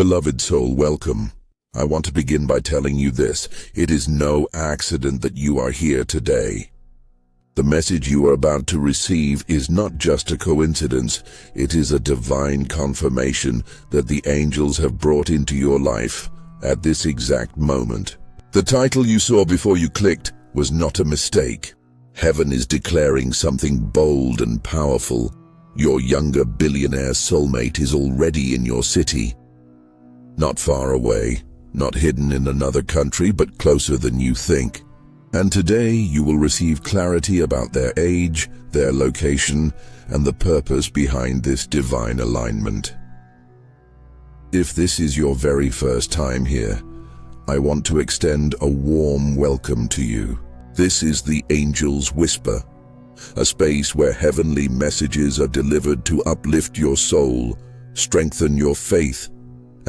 Beloved soul, welcome. I want to begin by telling you this. It is no accident that you are here today. The message you are about to receive is not just a coincidence. It is a divine confirmation that the angels have brought into your life at this exact moment. The title you saw before you clicked was not a mistake. Heaven is declaring something bold and powerful. Your younger billionaire soulmate is already in your city. Not far away, not hidden in another country, but closer than you think. And today you will receive clarity about their age, their location, and the purpose behind this divine alignment. If this is your very first time here, I want to extend a warm welcome to you. This is the Angel's Whisper, a space where heavenly messages are delivered to uplift your soul, strengthen your faith,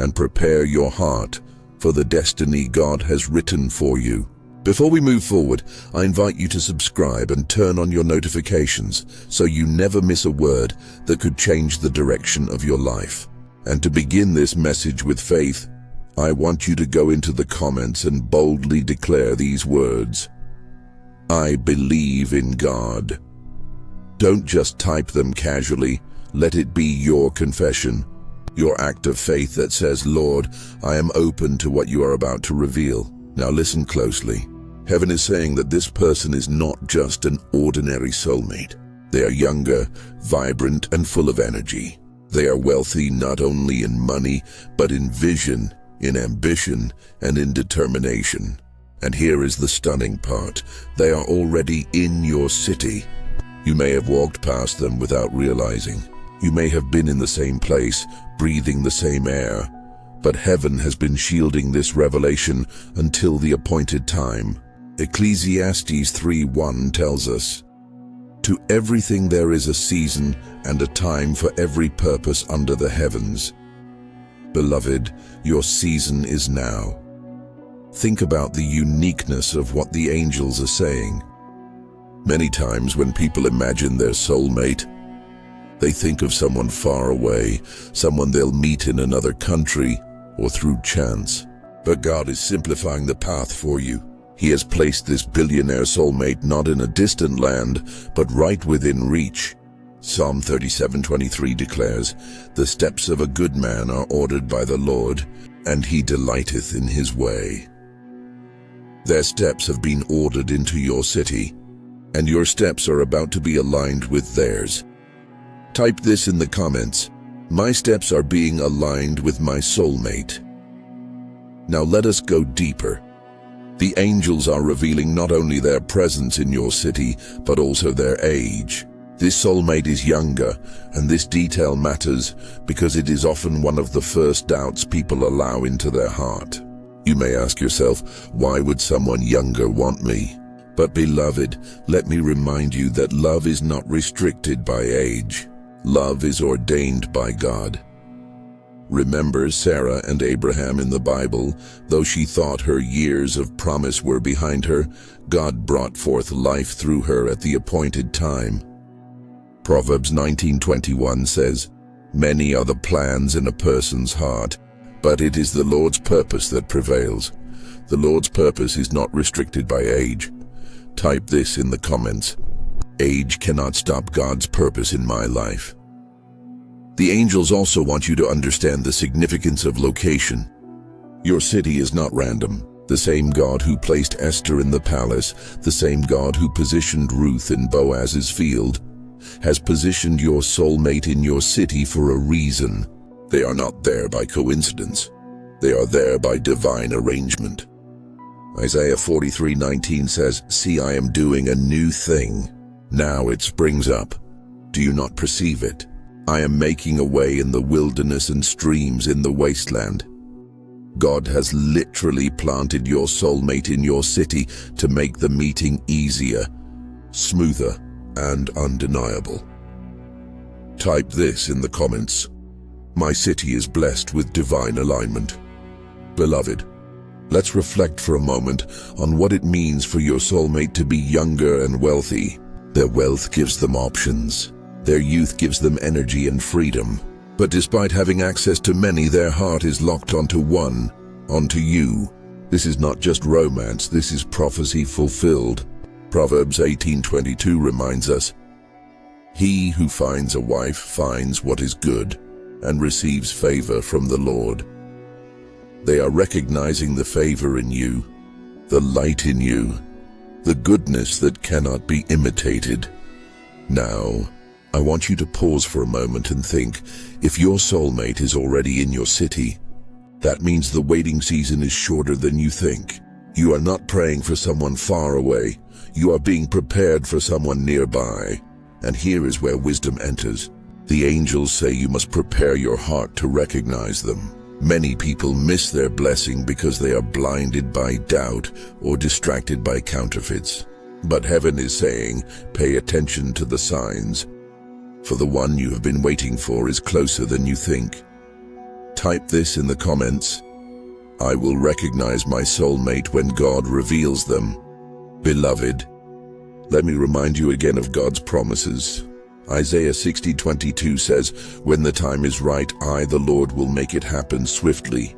and prepare your heart for the destiny God has written for you. Before we move forward, I invite you to subscribe and turn on your notifications so you never miss a word that could change the direction of your life. And to begin this message with faith, I want you to go into the comments and boldly declare these words. I believe in God. Don't just type them casually. Let it be your confession, your act of faith that says, Lord, I am open to what you are about to reveal. Now listen closely. Heaven is saying that this person is not just an ordinary soulmate. They are younger, vibrant, and full of energy. They are wealthy not only in money, but in vision, in ambition, and in determination. And here is the stunning part. They are already in your city. You may have walked past them without realizing. You may have been in the same place, breathing the same air. But heaven has been shielding this revelation until the appointed time. Ecclesiastes 3:1 tells us, to everything there is a season and a time for every purpose under the heavens. Beloved, your season is now. Think about the uniqueness of what the angels are saying. Many times when people imagine their soulmate, they think of someone far away, someone they'll meet in another country or through chance. But God is simplifying the path for you. He has placed this billionaire soulmate not in a distant land, but right within reach. Psalm 37:23 declares, the steps of a good man are ordered by the Lord, and he delighteth in his way. Their steps have been ordered into your city, and your steps are about to be aligned with theirs. Type this in the comments. My steps are being aligned with my soulmate. Now let us go deeper. The angels are revealing not only their presence in your city, but also their age. This soulmate is younger, and this detail matters because it is often one of the first doubts people allow into their heart. You may ask yourself, why would someone younger want me? But beloved, let me remind you that love is not restricted by age. Love is ordained by God. Remember Sarah and Abraham in the Bible. Though she thought her years of promise were behind her, God brought forth life through her at the appointed time. Proverbs 19:21 says, many are the plans in a person's heart, but it is the Lord's purpose that prevails. The Lord's purpose is not restricted by age. Type this in the comments. Age cannot stop God's purpose in my life. The angels also want you to understand the significance of location. Your city is not random. The same God who placed Esther in the palace, the same God who positioned Ruth in Boaz's field, has positioned your soulmate in your city for a reason. They are not there by coincidence. They are there by divine arrangement. Isaiah 43:19 says, see, I am doing a new thing. Now it springs up. Do you not perceive it? I am making a way in the wilderness and streams in the wasteland. God has literally planted your soulmate in your city to make the meeting easier, smoother, and undeniable. Type this in the comments. My city is blessed with divine alignment. Beloved, let's reflect for a moment on what it means for your soulmate to be younger and wealthy. Their wealth gives them options. Their youth gives them energy and freedom. But despite having access to many, their heart is locked onto one, onto you. This is not just romance, this is prophecy fulfilled. Proverbs 18:22 reminds us, "He who finds a wife finds what is good and receives favor from the Lord." They are recognizing the favor in you, the light in you, the goodness that cannot be imitated. Now, I want you to pause for a moment and think, if your soulmate is already in your city, that means the waiting season is shorter than you think. You are not praying for someone far away, you are being prepared for someone nearby. And here is where wisdom enters. The angels say you must prepare your heart to recognize them. Many people miss their blessing because they are blinded by doubt or distracted by counterfeits. But heaven is saying, pay attention to the signs, for the one you have been waiting for is closer than you think. Type this in the comments. I will recognize my soulmate when God reveals them. Beloved, let me remind you again of God's promises. Isaiah 60:22 says, "When the time is right, I, the Lord, will make it happen swiftly."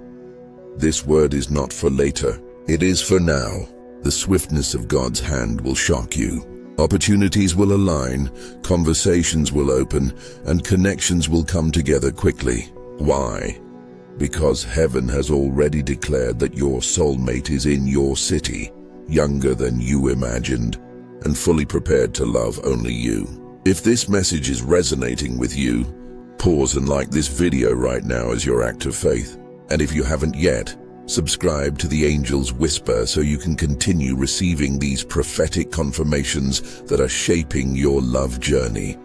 This word is not for later, it is for now. The swiftness of God's hand will shock you. Opportunities will align, conversations will open, and connections will come together quickly. Why? Because heaven has already declared that your soulmate is in your city, younger than you imagined, and fully prepared to love only you. If this message is resonating with you, pause and like this video right now as your act of faith. And if you haven't yet, subscribe to the Angel's Whisper so you can continue receiving these prophetic confirmations that are shaping your love journey.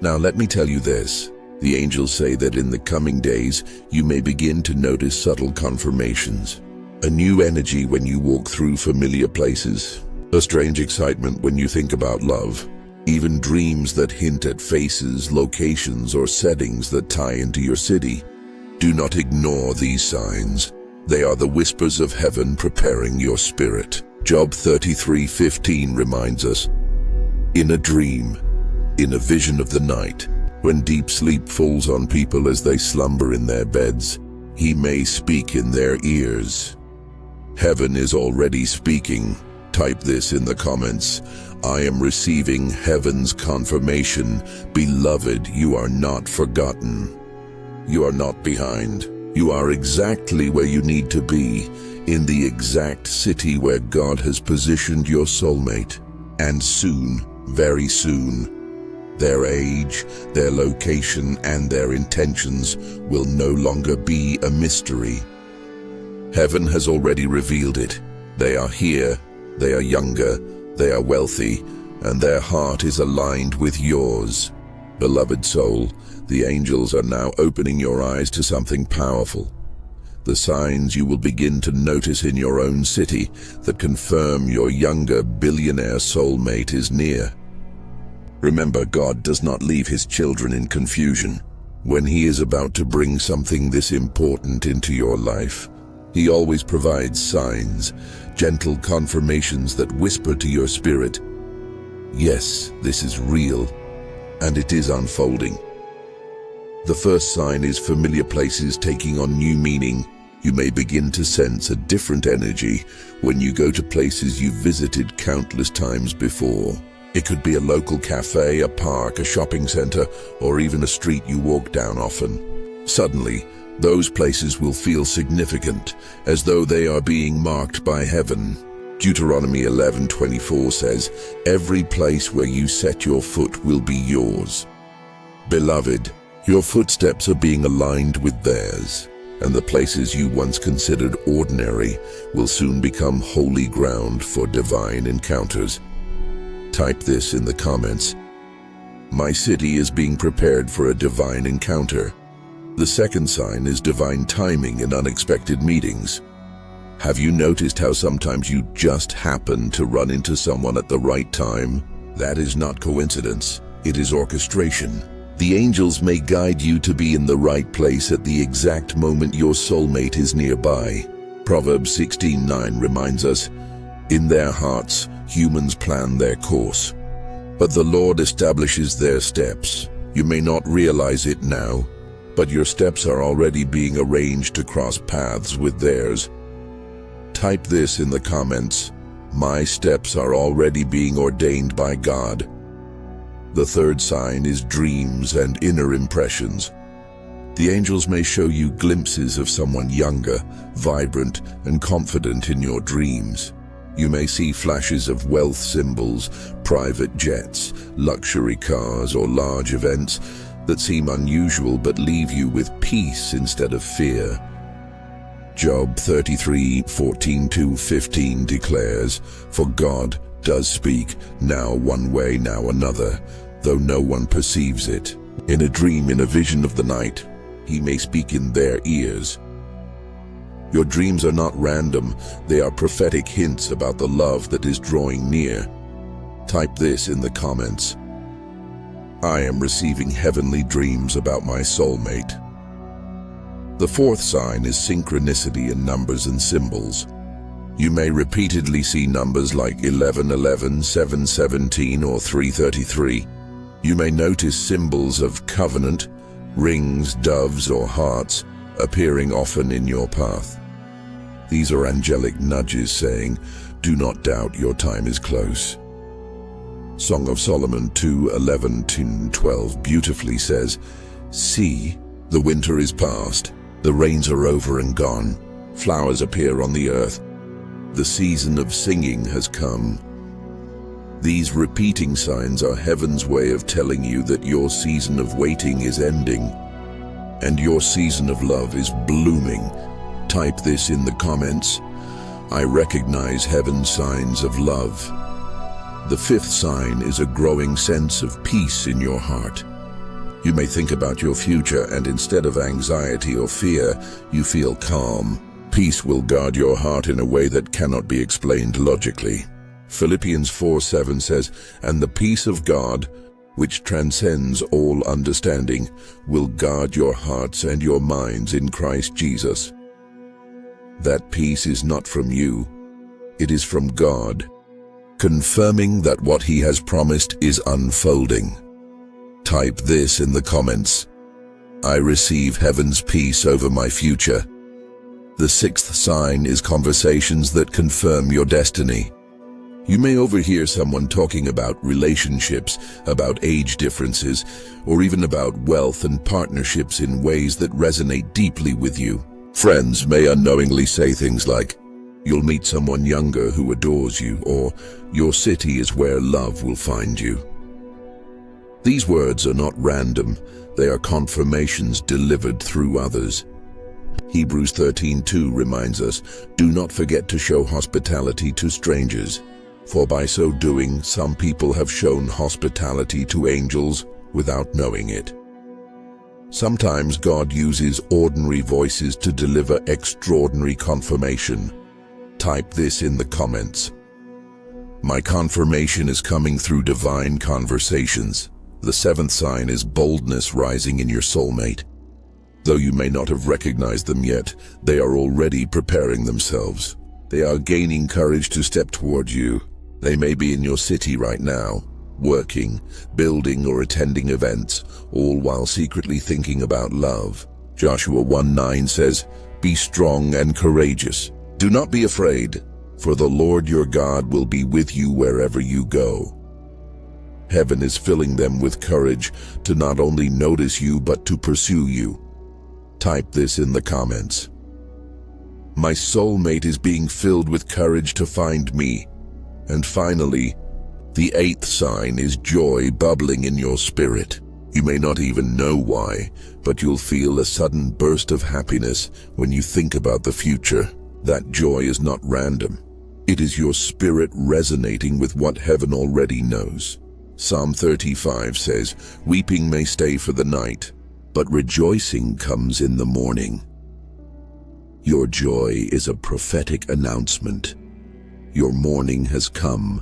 Now let me tell you this. The angels say that in the coming days, you may begin to notice subtle confirmations. A new energy when you walk through familiar places. A strange excitement when you think about love. Even dreams that hint at faces, locations, or settings that tie into your city. Do not ignore these signs. They are the whispers of heaven preparing your spirit. Job 33:15 reminds us, "In a dream, in a vision of the night, when deep sleep falls on people as they slumber in their beds, he may speak in their ears." Heaven is already speaking. Type this in the comments. I am receiving heaven's confirmation. Beloved, you are not forgotten. You are not behind. You are exactly where you need to be, in the exact city where God has positioned your soulmate. And soon, very soon, their age, their location, and their intentions will no longer be a mystery. Heaven has already revealed it. They are here, they are younger, they are wealthy, and their heart is aligned with yours. Beloved soul, the angels are now opening your eyes to something powerful. The signs you will begin to notice in your own city that confirm your younger billionaire soulmate is near. Remember, God does not leave his children in confusion. When he is about to bring something this important into your life, he always provides signs, gentle confirmations that whisper to your spirit, yes, this is real, and it is unfolding. The first sign is familiar places taking on new meaning. You may begin to sense a different energy when you go to places you've visited countless times before. It could be a local cafe, a park, a shopping center, or even a street you walk down often. Suddenly, those places will feel significant, as though they are being marked by heaven. Deuteronomy 11:24 says, "Every place where you set your foot will be yours." Beloved, your footsteps are being aligned with theirs, and the places you once considered ordinary will soon become holy ground for divine encounters. Type this in the comments. My city is being prepared for a divine encounter. The second sign is divine timing in unexpected meetings. Have you noticed how sometimes you just happen to run into someone at the right time? That is not coincidence, it is orchestration. The angels may guide you to be in the right place at the exact moment your soulmate is nearby. Proverbs 16:9 reminds us, "In their hearts, humans plan their course, but the Lord establishes their steps." You may not realize it now, but your steps are already being arranged to cross paths with theirs. Type this in the comments. My steps are already being ordained by God. The third sign is dreams and inner impressions. The angels may show you glimpses of someone younger, vibrant, and confident in your dreams. You may see flashes of wealth symbols, private jets, luxury cars, or large events that seem unusual but leave you with peace instead of fear. Job 33:14-15 declares, "For God does speak, now one way, now another, though no one perceives it. In a dream, in a vision of the night, he may speak in their ears." Your dreams are not random, they are prophetic hints about the love that is drawing near. Type this in the comments. I am receiving heavenly dreams about my soulmate. The fourth sign is synchronicity in numbers and symbols. You may repeatedly see numbers like 1111, 717, or 333. You may notice symbols of covenant, rings, doves, or hearts appearing often in your path. These are angelic nudges saying, "Do not doubt, your time is close." Song of Solomon 2:11-12 beautifully says, "See, the winter is past, the rains are over and gone, flowers appear on the earth, the season of singing has come." These repeating signs are heaven's way of telling you that your season of waiting is ending, and your season of love is blooming. Type this in the comments. I recognize heaven's signs of love. The fifth sign is a growing sense of peace in your heart. You may think about your future, and instead of anxiety or fear, you feel calm. Peace will guard your heart in a way that cannot be explained logically. Philippians 4:7 says, "And the peace of God, which transcends all understanding, will guard your hearts and your minds in Christ Jesus." That peace is not from you, it is from God, confirming that what He has promised is unfolding. Type this in the comments. I receive heaven's peace over my future. The sixth sign is conversations that confirm your destiny. You may overhear someone talking about relationships, about age differences, or even about wealth and partnerships in ways that resonate deeply with you. Friends may unknowingly say things like, "You'll meet someone younger who adores you," or "Your city is where love will find you." These words are not random, they are confirmations delivered through others. Hebrews 13:2 reminds us, "Do not forget to show hospitality to strangers, for by so doing some people have shown hospitality to angels without knowing it." Sometimes God uses ordinary voices to deliver extraordinary confirmation. Type this in the comments. My confirmation is coming through divine conversations. The seventh sign is boldness rising in your soulmate. Though you may not have recognized them yet, they are already preparing themselves. They are gaining courage to step toward you. They may be in your city right now, working, building, or attending events, all while secretly thinking about love. Joshua 1:9 says, "Be strong and courageous. Do not be afraid, for the Lord your God will be with you wherever you go." Heaven is filling them with courage to not only notice you but to pursue you. Type this in the comments. My soulmate is being filled with courage to find me. And finally, the eighth sign is joy bubbling in your spirit. You may not even know why, but you'll feel a sudden burst of happiness when you think about the future. That joy is not random. It is your spirit resonating with what heaven already knows. Psalm 35 says, "Weeping may stay for the night, but rejoicing comes in the morning." Your joy is a prophetic announcement. Your morning has come,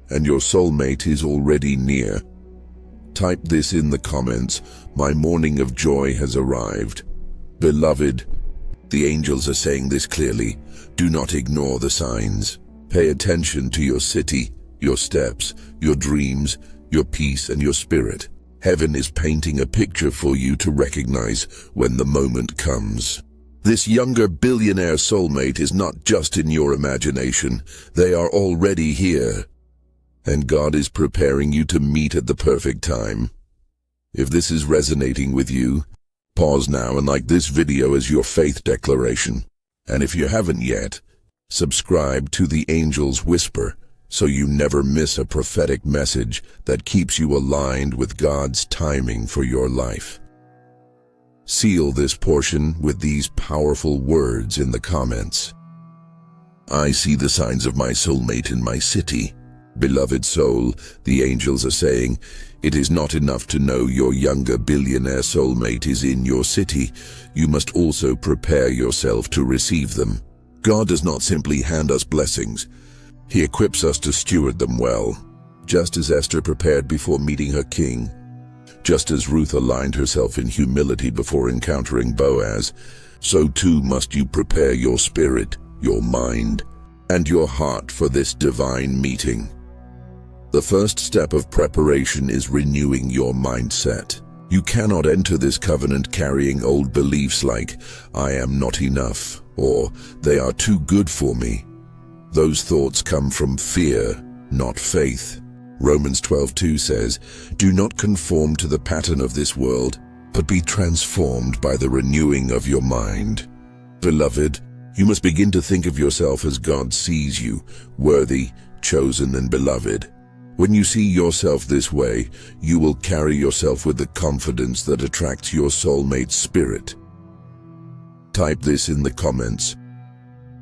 and your soulmate is already near. Type this in the comments. My morning of joy has arrived. Beloved, the angels are saying this clearly. Do not ignore the signs. Pay attention to your city, your steps, your dreams, your peace, and your spirit. Heaven is painting a picture for you to recognize when the moment comes. This younger billionaire soulmate is not just in your imagination. They are already here. And God is preparing you to meet at the perfect time. If this is resonating with you, pause now and like this video as your faith declaration. And if you haven't yet, subscribe to the Angel's Whisper so you never miss a prophetic message that keeps you aligned with God's timing for your life. Seal this portion with these powerful words in the comments. I see the signs of my soulmate in my city. Beloved soul, the angels are saying, it is not enough to know your younger billionaire soulmate is in your city. You must also prepare yourself to receive them. God does not simply hand us blessings. He equips us to steward them well. Just as Esther prepared before meeting her king, just as Ruth aligned herself in humility before encountering Boaz, so too must you prepare your spirit, your mind, and your heart for this divine meeting. The first step of preparation is renewing your mindset. You cannot enter this covenant carrying old beliefs like, I am not enough, or they are too good for me. Those thoughts come from fear, not faith. Romans 12:2 says, do not conform to the pattern of this world, but be transformed by the renewing of your mind. Beloved, you must begin to think of yourself as God sees you, worthy, chosen, and beloved. When you see yourself this way, you will carry yourself with the confidence that attracts your soulmate's spirit. Type this in the comments.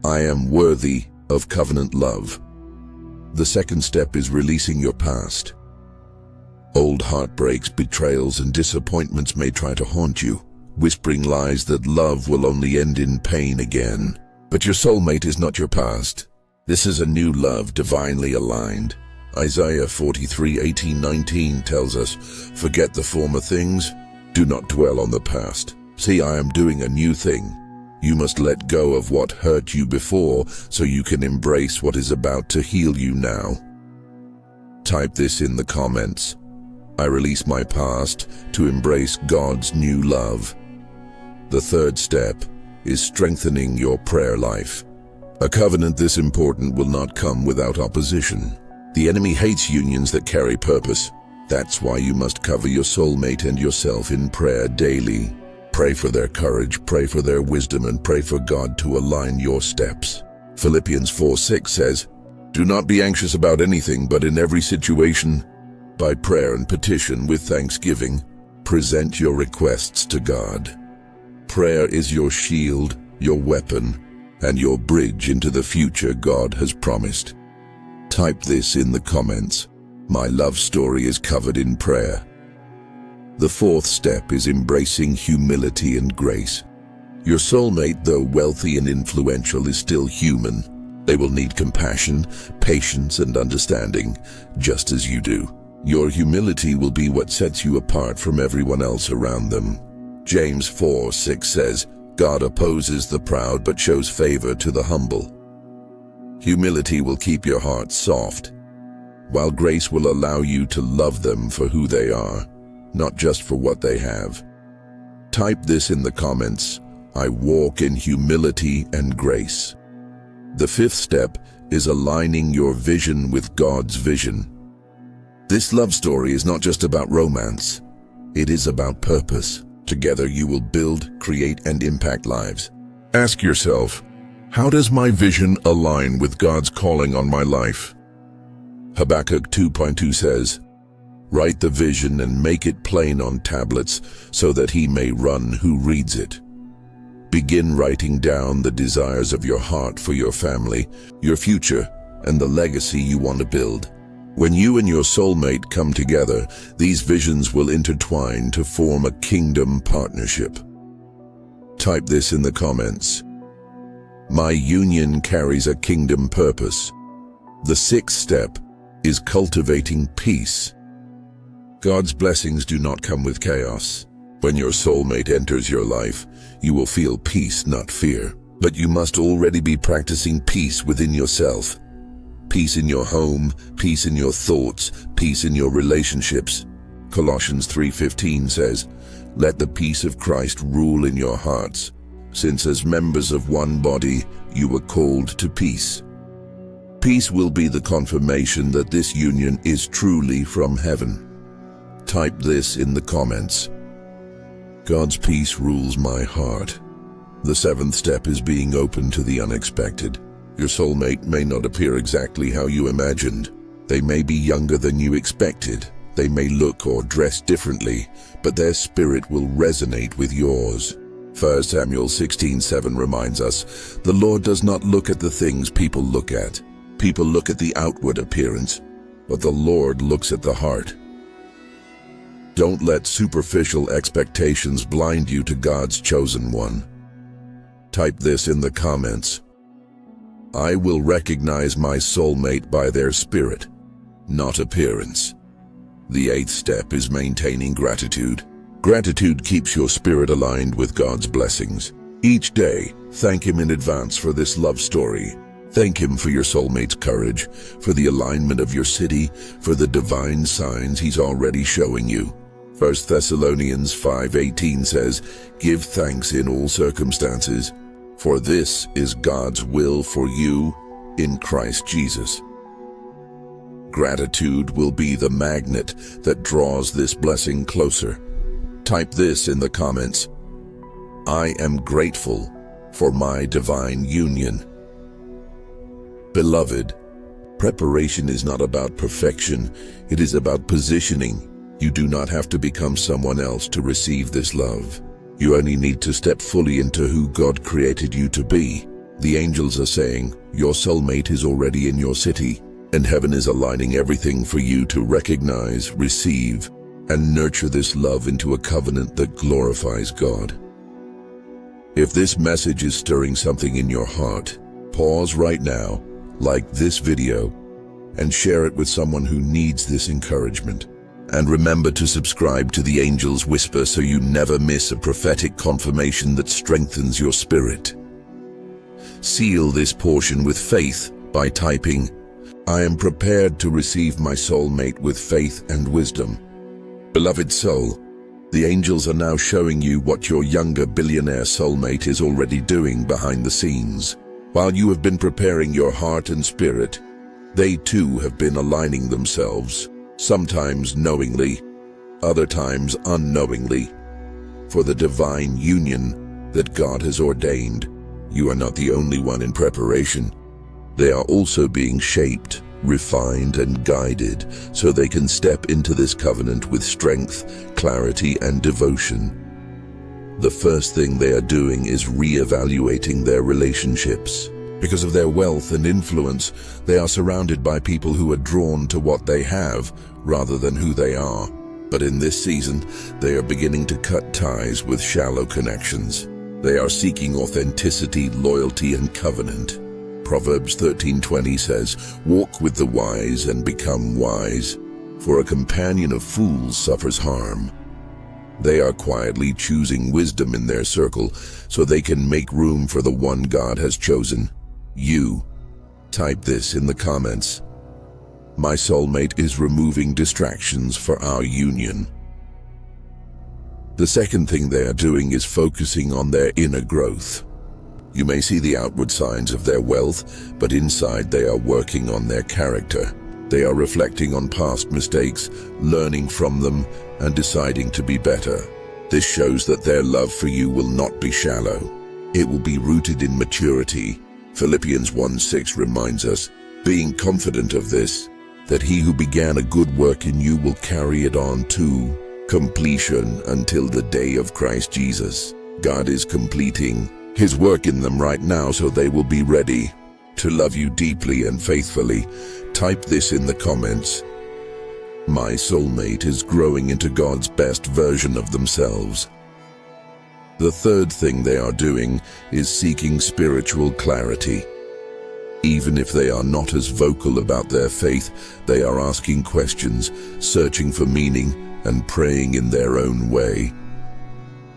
I am worthy of covenant love. The second step is releasing your past. Old heartbreaks, betrayals, and disappointments may try to haunt you, whispering lies that love will only end in pain again. But your soulmate is not your past. This is a new love, divinely aligned. Isaiah 43:18-19 tells us, forget the former things, do not dwell on the past. See, I am doing a new thing. You must let go of what hurt you before so you can embrace what is about to heal you now. Type this in the comments. I release my past to embrace God's new love. The third step is strengthening your prayer life. A covenant this important will not come without opposition. The enemy hates unions that carry purpose. That's why you must cover your soulmate and yourself in prayer daily. Pray for their courage, pray for their wisdom, and pray for God to align your steps. Philippians 4:6 says, do not be anxious about anything, but in every situation, by prayer and petition with thanksgiving, present your requests to God. Prayer is your shield, your weapon, and your bridge into the future God has promised. Type this in the comments. My love story is covered in prayer. The fourth step is embracing humility and grace. Your soulmate, though wealthy and influential, is still human. They will need compassion, patience, and understanding, just as you do. Your humility will be what sets you apart from everyone else around them. James 4:6 says, God opposes the proud but shows favor to the humble. Humility will keep your heart soft, while grace will allow you to love them for who they are, not just for what they have. Type this in the comments. I walk in humility and grace. The fifth step is aligning your vision with God's vision. This love story is not just about romance. It is about purpose. Together you will build, create, and impact lives. Ask yourself, how does my vision align with God's calling on my life? Habakkuk 2:2 says, write the vision and make it plain on tablets so that he may run who reads it. Begin writing down the desires of your heart for your family, your future, and the legacy you want to build. When you and your soulmate come together, these visions will intertwine to form a kingdom partnership. Type this in the comments. My union carries a kingdom purpose. The sixth step is cultivating peace. God's blessings do not come with chaos. When your soulmate enters your life, you will feel peace, not fear. But you must already be practicing peace within yourself. Peace in your home, peace in your thoughts, peace in your relationships. Colossians 3:15 says, "Let the peace of Christ rule in your hearts, since as members of one body you were called to peace." Peace will be the confirmation that this union is truly from heaven. Type this in the comments. God's peace rules my heart. The seventh step is being open to the unexpected. Your soulmate may not appear exactly how you imagined. They may be younger than you expected. They may look or dress differently, but their spirit will resonate with yours. 1 Samuel 16:7 reminds us, "The Lord does not look at the things people look at. People look at the outward appearance, but the Lord looks at the heart." Don't let superficial expectations blind you to God's chosen one. Type this in the comments. I will recognize my soulmate by their spirit, not appearance. The eighth step is maintaining gratitude. Gratitude keeps your spirit aligned with God's blessings. Each day, thank Him in advance for this love story. Thank Him for your soulmate's courage, for the alignment of your city, for the divine signs He's already showing you. 1 Thessalonians 5:18 says, "Give thanks in all circumstances, for this is God's will for you in Christ Jesus." Gratitude will be the magnet that draws this blessing closer. Type this in the comments. I am grateful for my divine union. Beloved, preparation is not about perfection, it is about positioning. You do not have to become someone else to receive this love. You only need to step fully into who God created you to be. The angels are saying, your soulmate is already in your city, and heaven is aligning everything for you to recognize, receive, and nurture this love into a covenant that glorifies God. If this message is stirring something in your heart, pause right now, like this video, and share it with someone who needs this encouragement. And remember to subscribe to the Angel's Whisper so you never miss a prophetic confirmation that strengthens your spirit. Seal this portion with faith by typing, I am prepared to receive my soulmate with faith and wisdom. Beloved soul, the angels are now showing you what your younger billionaire soulmate is already doing behind the scenes. While you have been preparing your heart and spirit, they too have been aligning themselves, sometimes knowingly, other times unknowingly, for the divine union that God has ordained. You are not the only one in preparation. They are also being shaped, refined, and guided so they can step into this covenant with strength, clarity, and devotion. The first thing they are doing is reevaluating their relationships. Because of their wealth and influence, they are surrounded by people who are drawn to what they have rather than who they are. But in this season, they are beginning to cut ties with shallow connections. They are seeking authenticity, loyalty, and covenant. Proverbs 13:20 says, walk with the wise and become wise, for a companion of fools suffers harm. They are quietly choosing wisdom in their circle so they can make room for the one God has chosen. You. Type this in the comments. My soulmate is removing distractions for our union. The second thing they are doing is focusing on their inner growth. You may see the outward signs of their wealth, but inside they are working on their character. They are reflecting on past mistakes, learning from them, and deciding to be better. This shows that their love for you will not be shallow. It will be rooted in maturity. Philippians 1:6 reminds us, being confident of this, that he who began a good work in you will carry it on to completion until the day of Christ Jesus. God is completing His work in them right now so they will be ready to love you deeply and faithfully. Type this in the comments. My soulmate is growing into God's best version of themselves. The third thing they are doing is seeking spiritual clarity. Even if they are not as vocal about their faith, they are asking questions, searching for meaning, and praying in their own way.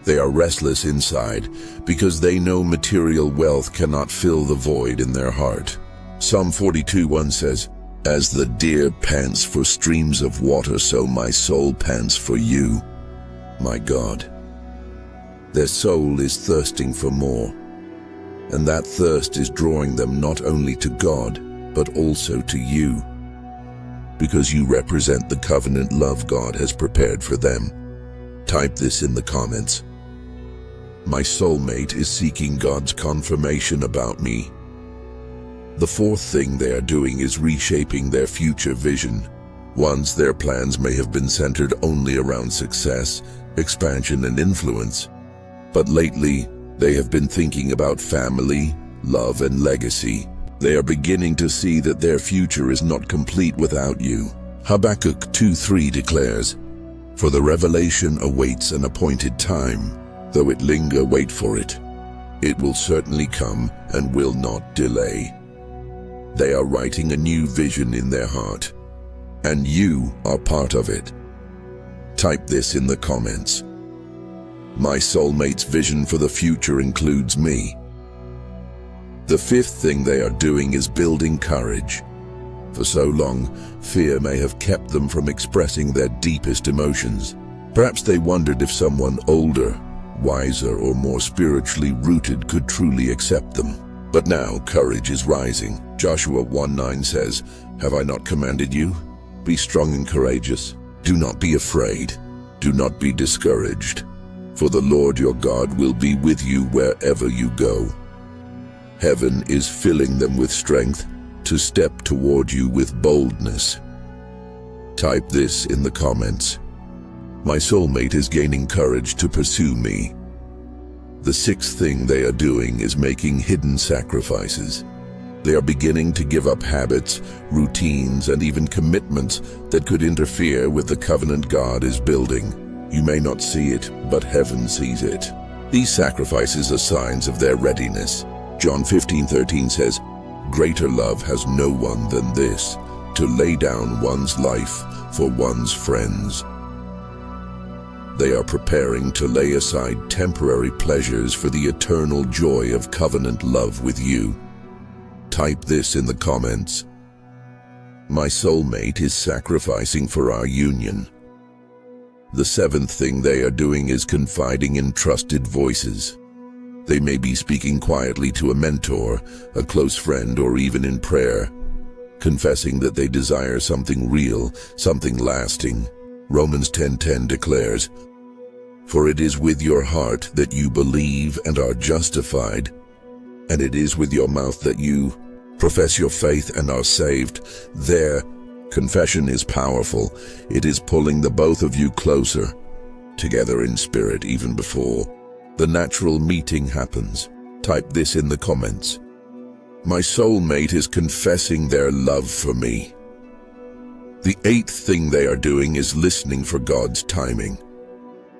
They are restless inside because they know material wealth cannot fill the void in their heart. Psalm 42:1 says, As the deer pants for streams of water, so my soul pants for you, my God. Their soul is thirsting for more, and that thirst is drawing them not only to God, but also to you, because you represent the covenant love God has prepared for them. Type this in the comments. My soulmate is seeking God's confirmation about me. The fourth thing they are doing is reshaping their future vision. Once their plans may have been centered only around success, expansion, and influence, but lately they have been thinking about family, love, and legacy. They are beginning to see that their future is not complete without you. Habakkuk 2:3 declares, "For the revelation awaits an appointed time, though it linger, wait for it. It will certainly come and will not delay." They are writing a new vision in their heart, and you are part of it. Type this in the comments. My soulmate's vision for the future includes me. The fifth thing they are doing is building courage. For so long, fear may have kept them from expressing their deepest emotions. Perhaps they wondered if someone older, wiser, or more spiritually rooted could truly accept them. But now courage is rising. Joshua 1:9 says, "Have I not commanded you? Be strong and courageous. Do not be afraid. Do not be discouraged. For the Lord your God will be with you wherever you go." Heaven is filling them with strength to step toward you with boldness. Type this in the comments. My soulmate is gaining courage to pursue me. The sixth thing they are doing is making hidden sacrifices. They are beginning to give up habits, routines, and even commitments that could interfere with the covenant God is building. You may not see it, but heaven sees it. These sacrifices are signs of their readiness. John 15:13 says, "Greater love has no one than this, to lay down one's life for one's friends." They are preparing to lay aside temporary pleasures for the eternal joy of covenant love with you. Type this in the comments. My soulmate is sacrificing for our union. The seventh thing they are doing is confiding in trusted voices. They may be speaking quietly to a mentor, a close friend, or even in prayer, confessing that they desire something real, something lasting. Romans 10:10 declares, "For it is with your heart that you believe and are justified, and it is with your mouth that you profess your faith and are saved." Their confession is powerful. It is pulling the both of you closer, together in spirit even before the natural meeting happens. Type this in the comments. My soulmate is confessing their love for me. The eighth thing they are doing is listening for God's timing.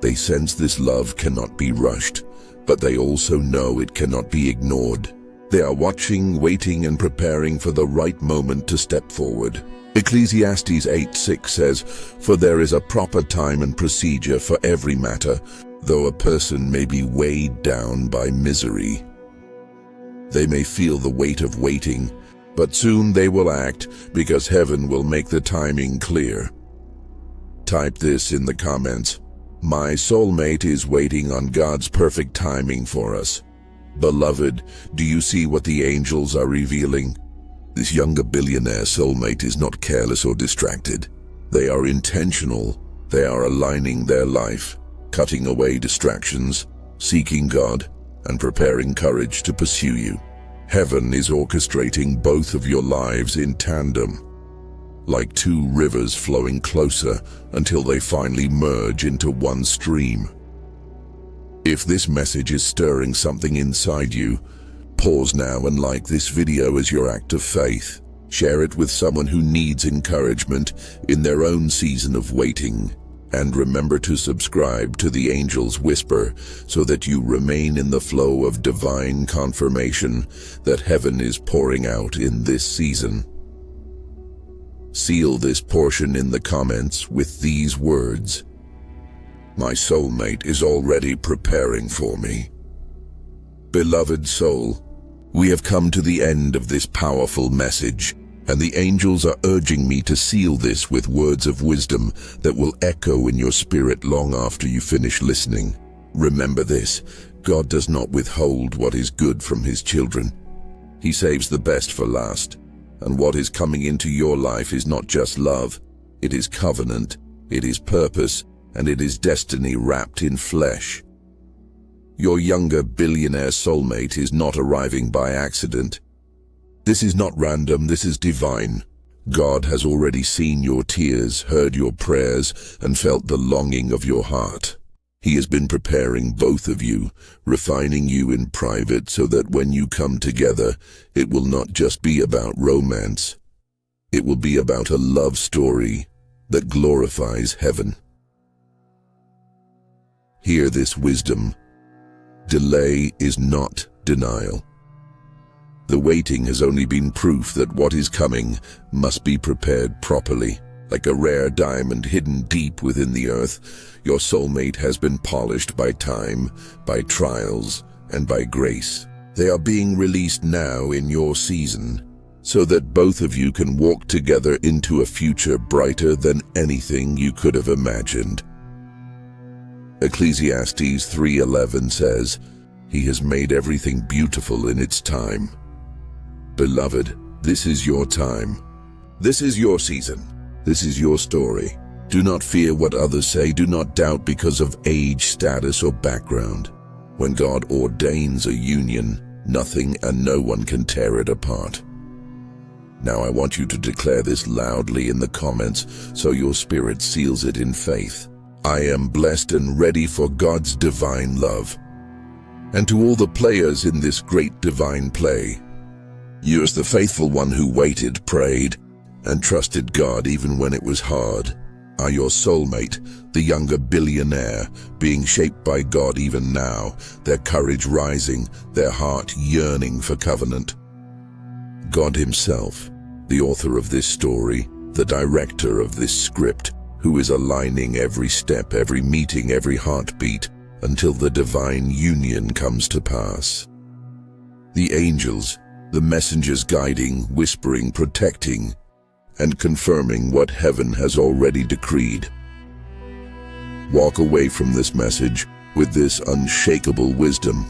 They sense this love cannot be rushed, but they also know it cannot be ignored. They are watching, waiting, and preparing for the right moment to step forward. Ecclesiastes 8:6 says, "For there is a proper time and procedure for every matter, though a person may be weighed down by misery." They may feel the weight of waiting, but soon they will act because heaven will make the timing clear. Type this in the comments. My soulmate is waiting on God's perfect timing for us. Beloved, do you see what the angels are revealing? This younger billionaire soulmate is not careless or distracted. They are intentional. They are aligning their life, cutting away distractions, seeking God, and preparing courage to pursue you. Heaven is orchestrating both of your lives in tandem, like two rivers flowing closer until they finally merge into one stream. If this message is stirring something inside you, pause now and like this video as your act of faith. Share it with someone who needs encouragement in their own season of waiting. And remember to subscribe to the Angel's Whisper so that you remain in the flow of divine confirmation that heaven is pouring out in this season. Seal this portion in the comments with these words. My soulmate is already preparing for me. Beloved soul, we have come to the end of this powerful message. And the angels are urging me to seal this with words of wisdom that will echo in your spirit long after you finish listening. Remember this: God does not withhold what is good from his children. He saves the best for last. And what is coming into your life is not just love. It is covenant, it is purpose, and it is destiny wrapped in flesh. Your younger billionaire soulmate is not arriving by accident. This is not random, this is divine. God has already seen your tears, heard your prayers, and felt the longing of your heart. He has been preparing both of you, refining you in private so that when you come together, it will not just be about romance. It will be about a love story that glorifies heaven. Hear this wisdom. Delay is not denial. The waiting has only been proof that what is coming must be prepared properly. Like a rare diamond hidden deep within the earth, your soulmate has been polished by time, by trials, and by grace. They are being released now in your season, so that both of you can walk together into a future brighter than anything you could have imagined. Ecclesiastes 3:11 says, "He has made everything beautiful in its time." Beloved, this is your time. This is your season. This is your story. Do not fear what others say. Do not doubt because of age, status, or background. When God ordains a union, nothing and no one can tear it apart. Now I want you to declare this loudly in the comments so your spirit seals it in faith. I am blessed and ready for God's divine love. And to all the players in this great divine play, you as the faithful one who waited, prayed, and trusted God even when it was hard, are your soulmate, the younger billionaire, being shaped by God even now, their courage rising, their heart yearning for covenant. God himself, the author of this story, the director of this script, who is aligning every step, every meeting, every heartbeat, until the divine union comes to pass. The angels, the messengers guiding, whispering, protecting, and confirming what heaven has already decreed. Walk away from this message with this unshakable wisdom.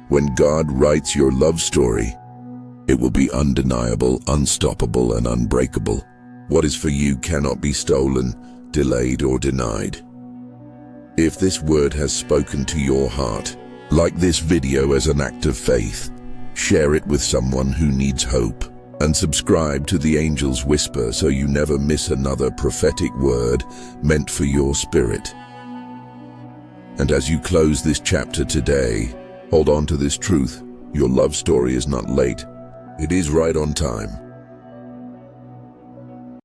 When God writes your love story, it will be undeniable, unstoppable, and unbreakable. What is for you cannot be stolen, delayed, or denied. If this word has spoken to your heart, like this video as an act of faith, share it with someone who needs hope, and subscribe to the Angel's Whisper so you never miss another prophetic word meant for your spirit. And as you close this chapter today, hold on to this truth: your love story is not late, it is right on time.